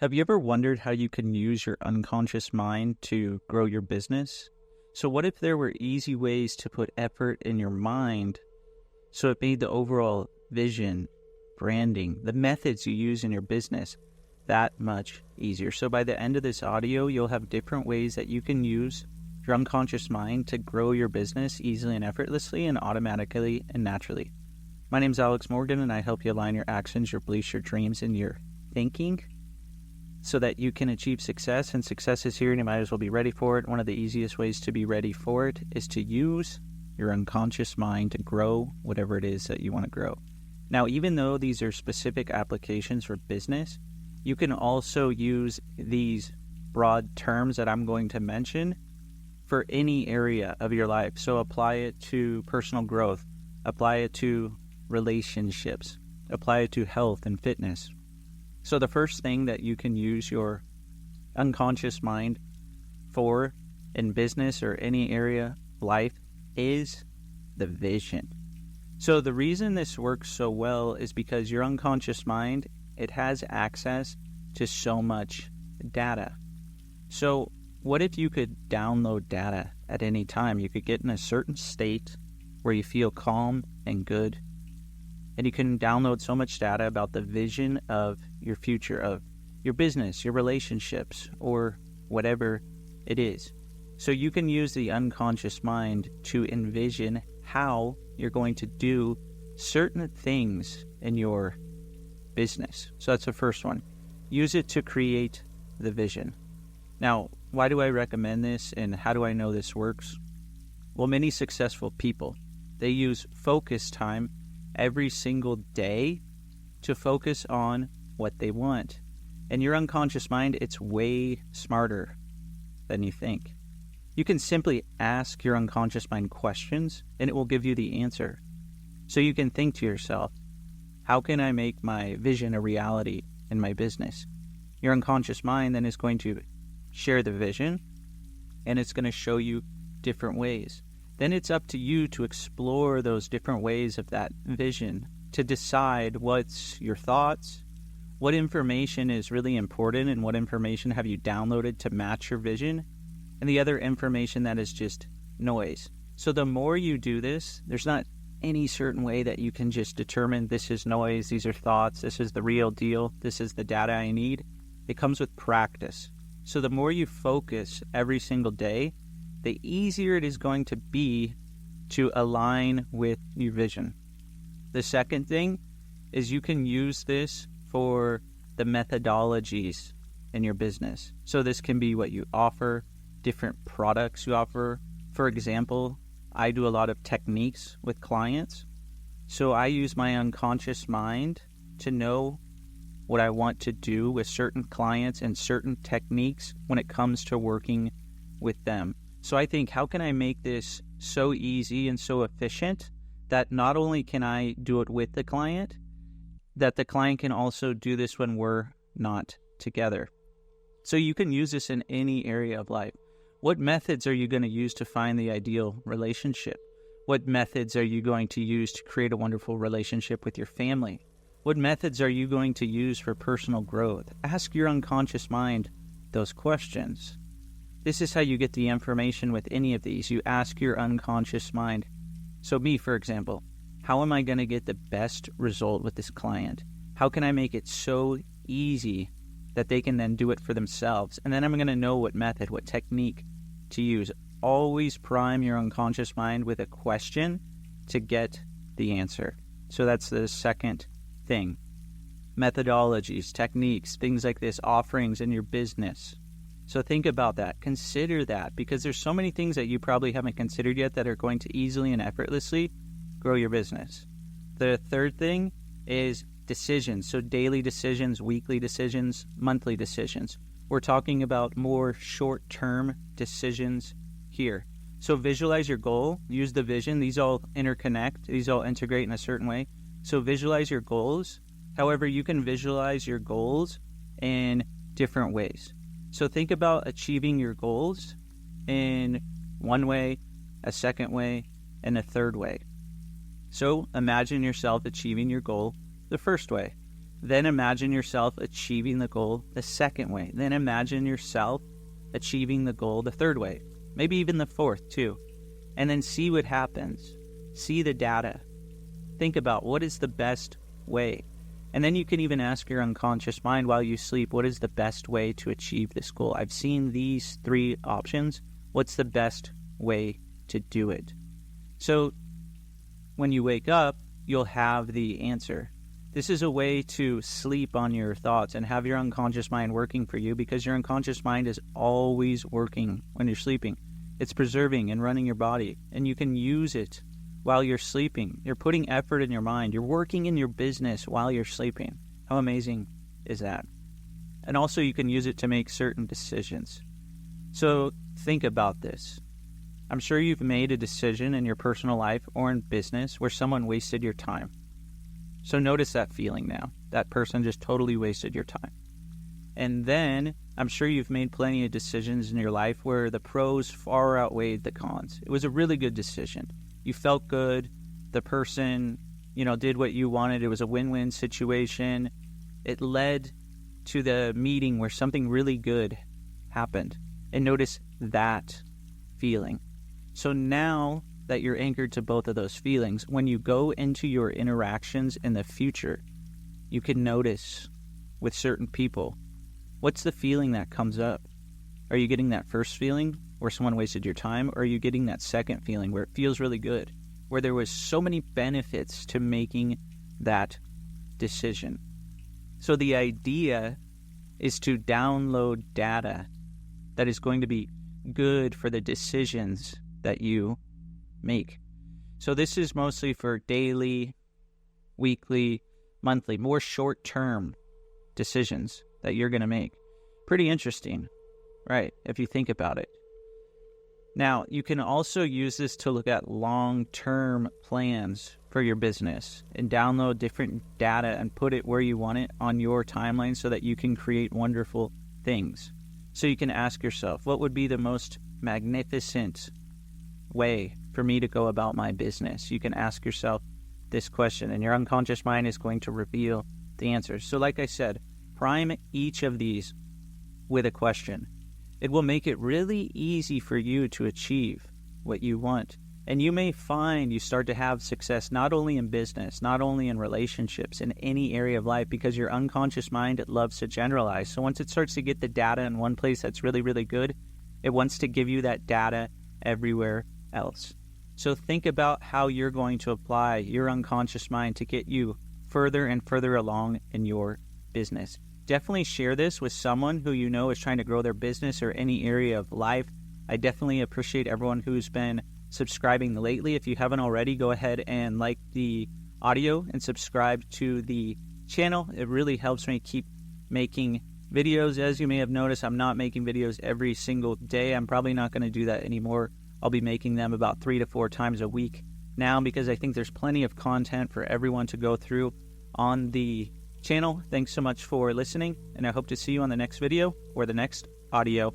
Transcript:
Have you ever wondered how you can use your unconscious mind to grow your business? So what if there were easy ways to put effort in your mind so it made the overall vision, branding, the methods you use in your business that much easier? So by the end of this audio, you'll have different ways that you can use your unconscious mind to grow your business easily and effortlessly and automatically and naturally. My name is Alex Morgan, and I help you align your actions, your beliefs, your dreams, and your thinking so that you can achieve success. And success is here and you might as well be ready for it. One of the easiest ways to be ready for it is to use your unconscious mind to grow whatever it is that you want to grow. Now, even though these are specific applications for business, you can also use these broad terms that I'm going to mention for any area of your life. So apply it to personal growth, apply it to relationships, apply it to health and fitness. So the first thing that you can use your unconscious mind for in business or any area of life is the vision. So the reason this works so well is because your unconscious mind, it has access to so much data. So what if you could download data at any time? You could get in a certain state where you feel calm and good, and you can download so much data about the vision of your future, of your business, your relationships, or whatever it is. So you can use the unconscious mind to envision how you're going to do certain things in your business. So that's the first one. Use it to create the vision. Now, why do I recommend this and how do I know this works? Well, many successful people, they use focus time every single day to focus on what they want. And your unconscious mind, it's way smarter than you think. You can simply ask your unconscious mind questions and it will give you the answer. So you can think to yourself, how can I make my vision a reality in my business? Your unconscious mind then is going to share the vision and it's going to show you different ways. Then it's up to you to explore those different ways of that vision, to decide what's your thoughts, what information is really important, and what information have you downloaded to match your vision, and the other information that is just noise. So the more you do this, there's not any certain way that you can just determine this is noise, these are thoughts, this is the real deal, this is the data I need. It comes with practice. So the more you focus every single day, the easier it is going to be to align with your vision. The second thing is you can use this for the methodologies in your business. So this can be what you offer, different products you offer. For example, I do a lot of techniques with clients. So I use my unconscious mind to know what I want to do with certain clients and certain techniques when it comes to working with them. So I think, how can I make this so easy and so efficient that not only can I do it with the client, that the client can also do this when we're not together. So you can use this in any area of life. What methods are you going to use to find the ideal relationship? What methods are you going to use to create a wonderful relationship with your family? What methods are you going to use for personal growth? Ask your unconscious mind those questions. This is how you get the information with any of these. You ask your unconscious mind. So me, for example, how am I going to get the best result with this client? How can I make it so easy that they can then do it for themselves? And then I'm going to know what method, what technique to use. Always prime your unconscious mind with a question to get the answer. So that's the second thing. Methodologies, techniques, things like this, offerings in your business. So think about that. Consider that, because there's so many things that you probably haven't considered yet that are going to easily and effortlessly grow your business. The third thing is decisions. So daily decisions, weekly decisions, monthly decisions. We're talking about more short-term decisions here. So visualize your goal, use the vision. These all interconnect. These all integrate in a certain way. So visualize your goals. However, you can visualize your goals in different ways. So think about achieving your goals in one way, a second way, and a third way. So imagine yourself achieving your goal the first way. Then imagine yourself achieving the goal the second way. Then imagine yourself achieving the goal the third way, maybe even the fourth too. And then see what happens. See the data. Think about what is the best way. And then you can even ask your unconscious mind while you sleep, what is the best way to achieve this goal? I've seen these 3 options. What's the best way to do it? So when you wake up, you'll have the answer. This is a way to sleep on your thoughts and have your unconscious mind working for you, because your unconscious mind is always working when you're sleeping. It's preserving and running your body, and you can use it while you're sleeping. You're putting effort in your mind. You're working in your business while you're sleeping. How amazing is that? And also you can use it to make certain decisions. So think about this. I'm sure you've made a decision in your personal life or in business where someone wasted your time. So notice that feeling now. That person just totally wasted your time. And then I'm sure you've made plenty of decisions in your life where the pros far outweighed the cons. It was a really good decision. You felt good. The person, did what you wanted. It was a win-win situation. It led to the meeting where something really good happened. And notice that feeling. So now that you're anchored to both of those feelings, when you go into your interactions in the future, you can notice with certain people, what's the feeling that comes up? Are you getting that first feeling where someone wasted your time, or are you getting that second feeling where it feels really good, where there was so many benefits to making that decision? So the idea is to download data that is going to be good for the decisions that you make. So this is mostly for daily, weekly, monthly, more short-term decisions that you're going to make. Pretty interesting, right, if you think about it. Now, you can also use this to look at long-term plans for your business and download different data and put it where you want it on your timeline so that you can create wonderful things. So you can ask yourself, what would be the most magnificent way for me to go about my business? You can ask yourself this question, and your unconscious mind is going to reveal the answers. So like I said, prime each of these with a question. It will make it really easy for you to achieve what you want. And you may find you start to have success not only in business, not only in relationships, in any area of life, because your unconscious mind, it loves to generalize. So once it starts to get the data in one place that's really, really good, it wants to give you that data everywhere else. So think about how you're going to apply your unconscious mind to get you further and further along in your business. Definitely share this with someone who you know is trying to grow their business or any area of life. I definitely appreciate everyone who's been subscribing lately. If you haven't already, go ahead and like the audio and subscribe to the channel. It really helps me keep making videos. As you may have noticed, I'm not making videos every single day. I'm probably not going to do that anymore. I'll be making them about 3 to 4 times a week now, because I think there's plenty of content for everyone to go through on the channel. Thanks so much for listening, and I hope to see you on the next video or the next audio.